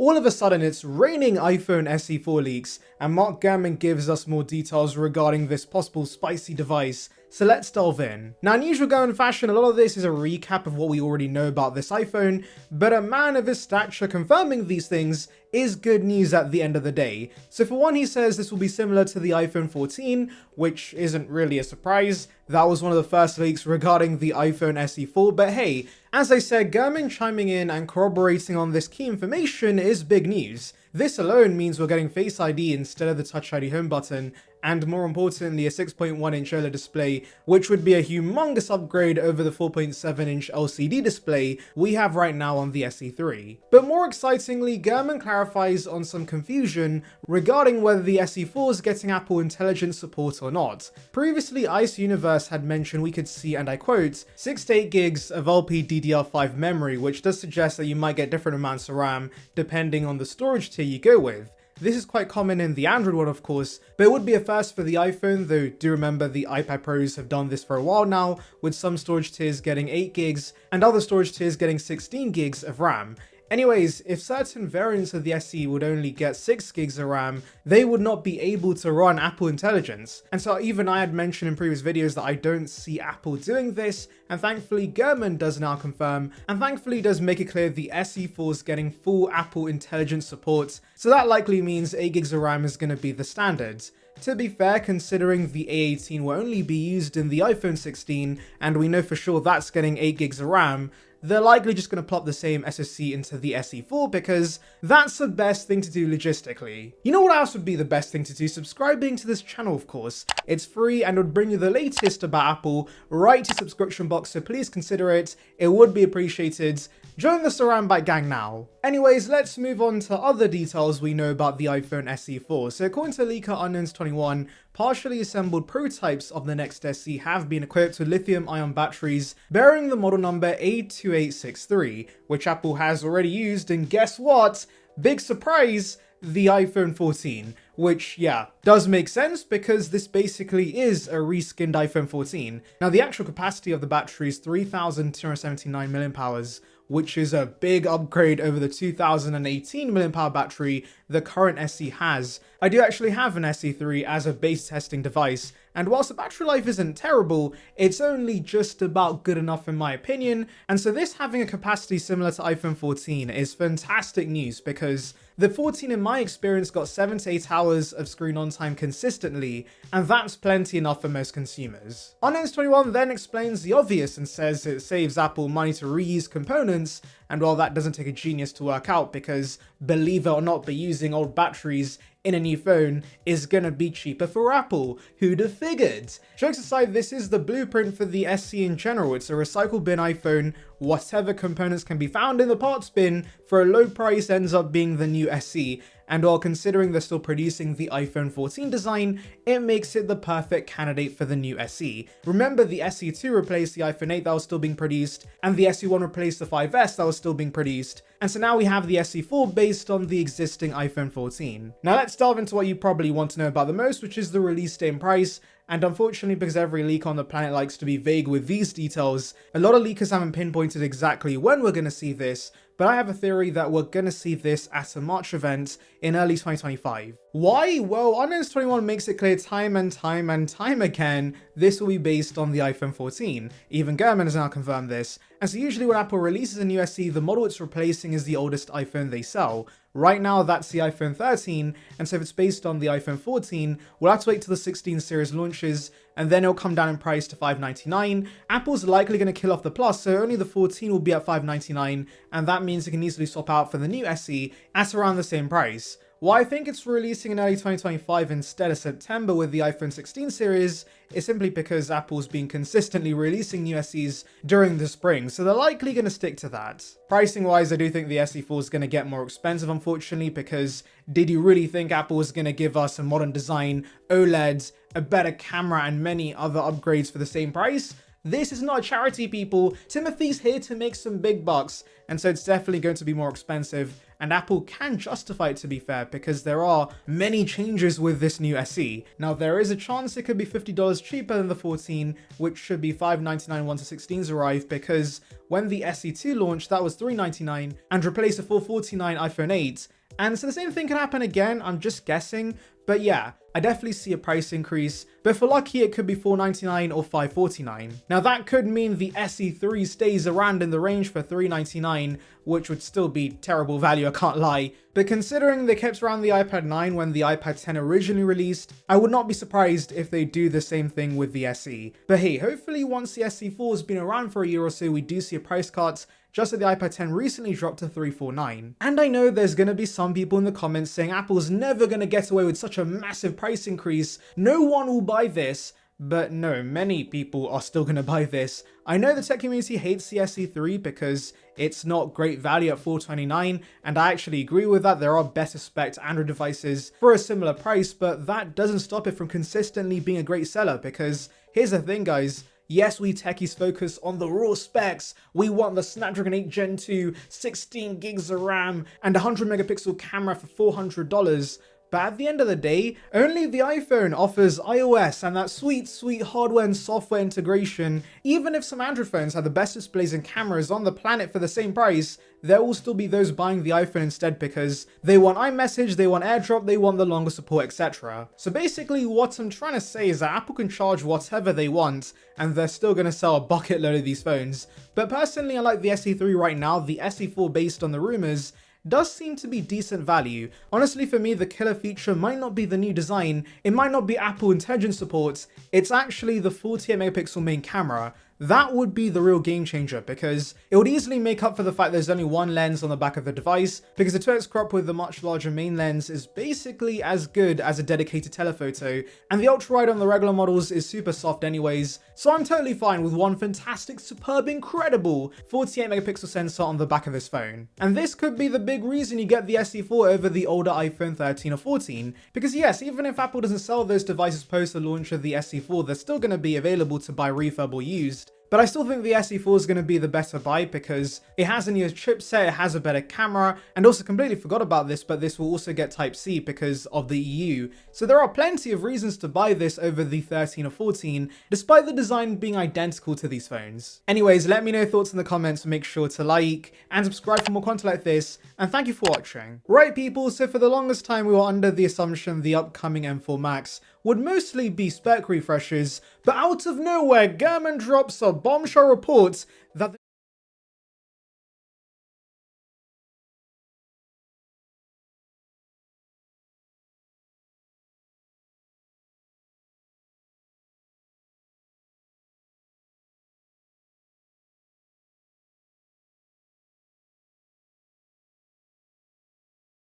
All of a sudden, it's raining iPhone SE4 leaks, and Mark Gurman gives us more details regarding this possible spicy device, so let's delve in. Now, in usual Gurman fashion, a lot of this is a recap of what we already know about this iPhone, but a man of his stature confirming these things is good news at the end of the day. So for one, he says this will be similar to the iPhone 14, which isn't really a surprise. That was one of the first leaks regarding the iPhone SE4, but hey, as I said, Gurman chiming in and corroborating on this key information is big news. This alone means we're getting Face ID instead of the Touch ID home button, and more importantly a 6.1-inch OLED display, which would be a humongous upgrade over the 4.7-inch LCD display we have right now on the SE3. But more excitingly, Gurman clarifies on some confusion regarding whether the SE4 is getting Apple Intelligence support or not. Previously, Ice Universe had mentioned we could see, and I quote, 6 to 8 gigs of LPDDR5 memory, which does suggest that you might get different amounts of RAM depending on the storage tier you go with. This is quite common in the Android one, of course, but it would be a first for the iPhone, though do remember the iPad Pros have done this for a while now, with some storage tiers getting 8 gigs and other storage tiers getting 16 gigs of RAM. Anyways, if certain variants of the SE would only get 6 gigs of RAM, they would not be able to run Apple Intelligence. And so even I had mentioned in previous videos that I don't see Apple doing this, and thankfully Gurman does now confirm, and thankfully does make it clear the SE4 is getting full Apple Intelligence support, so that likely means 8 gigs of RAM is going to be the standard. To be fair, considering the A18 will only be used in the iPhone 16, and we know for sure that's getting 8 gigs of RAM, they're likely just going to plop the same SoC into the SE4 because that's the best thing to do logistically. You know what else would be the best thing to do? Subscribing to this channel, of course. It's free and would bring you the latest about Apple right to your subscription box, so please consider it. It would be appreciated. Join the Saran Bite gang now. Anyways, let's move on to other details we know about the iPhone SE4. So according to leaker Unknowns21, partially assembled prototypes of the next SE have been equipped with lithium-ion batteries bearing the model number A2863, which Apple has already used, and guess what? Big surprise! The iPhone 14, which, yeah, does make sense because this basically is a reskinned iPhone 14. Now, the actual capacity of the battery is 3,279 mAh, which is a big upgrade over the 2018 mAh battery the current SE has. I do actually have an SE3 as a base testing device, and whilst the battery life isn't terrible, it's only just about good enough in my opinion, and so this having a capacity similar to iPhone 14 is fantastic news because the 14 in my experience got 7 to 8 hours of screen on time consistently, and that's plenty enough for most consumers. Unknowns21 then explains the obvious and says it saves Apple money to reuse components, and while that doesn't take a genius to work out because, believe it or not, but using old batteries in a new phone is gonna be cheaper for Apple. Who'd have figured? Jokes aside, this is the blueprint for the SE in general. It's a recycle bin iPhone. Whatever components can be found in the parts bin for a low price ends up being the new SE. And while considering they're still producing the iPhone 14 design, it makes it the perfect candidate for the new SE. Remember, the SE2 replaced the iPhone 8 that was still being produced, and the SE1 replaced the 5S that was still being produced, and so now we have the SE4 based on the existing iPhone 14. Now let's delve into what you probably want to know about the most, which is the release date and price. And unfortunately, because every leak on the planet likes to be vague with these details, a lot of leakers haven't pinpointed exactly when we're going to see this, but I have a theory that we're going to see this at a March event in early 2025. Why? Well, Unknowns21 makes it clear time and time again this will be based on the iPhone 14. Even Gurman has now confirmed this. And so usually when Apple releases a new SE, the model it's replacing is the oldest iPhone they sell. Right now, that's the iPhone 13, and so if it's based on the iPhone 14, we'll have to wait till the 16 series launches, and then it'll come down in price to $599. Apple's likely going to kill off the Plus, so only the 14 will be at $599, and that means it can easily swap out for the new SE at around the same price. Why I think it's releasing in early 2025 instead of September with the iPhone 16 series is simply because Apple's been consistently releasing new SEs during the spring, so they're likely going to stick to that. Pricing wise, I do think the SE4 is going to get more expensive, unfortunately, because did you really think Apple was going to give us a modern design, OLED, a better camera, and many other upgrades for the same price? This is not a charity, people. Timothy's here to make some big bucks, and so it's definitely going to be more expensive. And Apple can justify it, to be fair, because there are many changes with this new SE. Now, there is a chance it could be $50 cheaper than the 14, which should be $599 once the 16s arrive, because when the SE2 launched, that was $399 and replaced a $449 iPhone 8. And so the same thing can happen again, I'm just guessing. But yeah, I definitely see a price increase, but if we're lucky it could be $499 or $549. Now that could mean the SE3 stays around in the range for $399, which would still be terrible value, I can't lie. But considering they kept around the iPad 9 when the iPad 10 originally released, I would not be surprised if they do the same thing with the SE. But hey, hopefully once the SE4 has been around for a year or so, we do see a price cut, just as the iPad 10 recently dropped to $349. And I know there's going to be some people in the comments saying Apple's never going to get away with such a massive price increase, no one will buy this. But no, many people are still going to buy this. I know the tech community hates the SE3 because it's not great value at $429, and I actually agree with that. There are better spec Android devices for a similar price, but that doesn't stop it from consistently being a great seller, because here's the thing, guys. Yes, we techies focus on the raw specs. We want the Snapdragon 8 Gen 2, 16 gigs of RAM, and a 100 megapixel camera for $400. But at the end of the day, only the iPhone offers iOS and that sweet hardware and software integration. Even if some Android phones have the best displays and cameras on the planet for the same price, there will still be those buying the iPhone instead because they want iMessage, they want AirDrop, they want the longer support, etc. So basically what I'm trying to say is that Apple can charge whatever they want and they're still going to sell a bucket load of these phones. But personally, I like the SE3 right now. The SE4, based on the rumors, does seem to be decent value. Honestly, for me, the killer feature might not be the new design, it might not be Apple Intelligence support, it's actually the 48 megapixel main camera. That would be the real game changer, because it would easily make up for the fact there's only one lens on the back of the device, because the 2x crop with the much larger main lens is basically as good as a dedicated telephoto, and the ultra wide on the regular models is super soft anyways, so I'm totally fine with one fantastic, superb, incredible 48 megapixel sensor on the back of this phone. And this could be the big reason you get the SE4 over the older iPhone 13 or 14, because yes, even if Apple doesn't sell those devices post the launch of the SE4, they're still going to be available to buy refurb or used. But I still think the SE4 is going to be the better buy because it has a newer chipset, it has a better camera, and also completely forgot about this, but this will also get Type-C because of the EU. So there are plenty of reasons to buy this over the 13 or 14, despite the design being identical to these phones. Anyways, let me know your thoughts in the comments, make sure to like and subscribe for more content like this, and thank you for watching. Right people, so for the longest time we were under the assumption the upcoming M4 Max would mostly be spec refreshes, but out of nowhere, Gurman drops a bombshell report that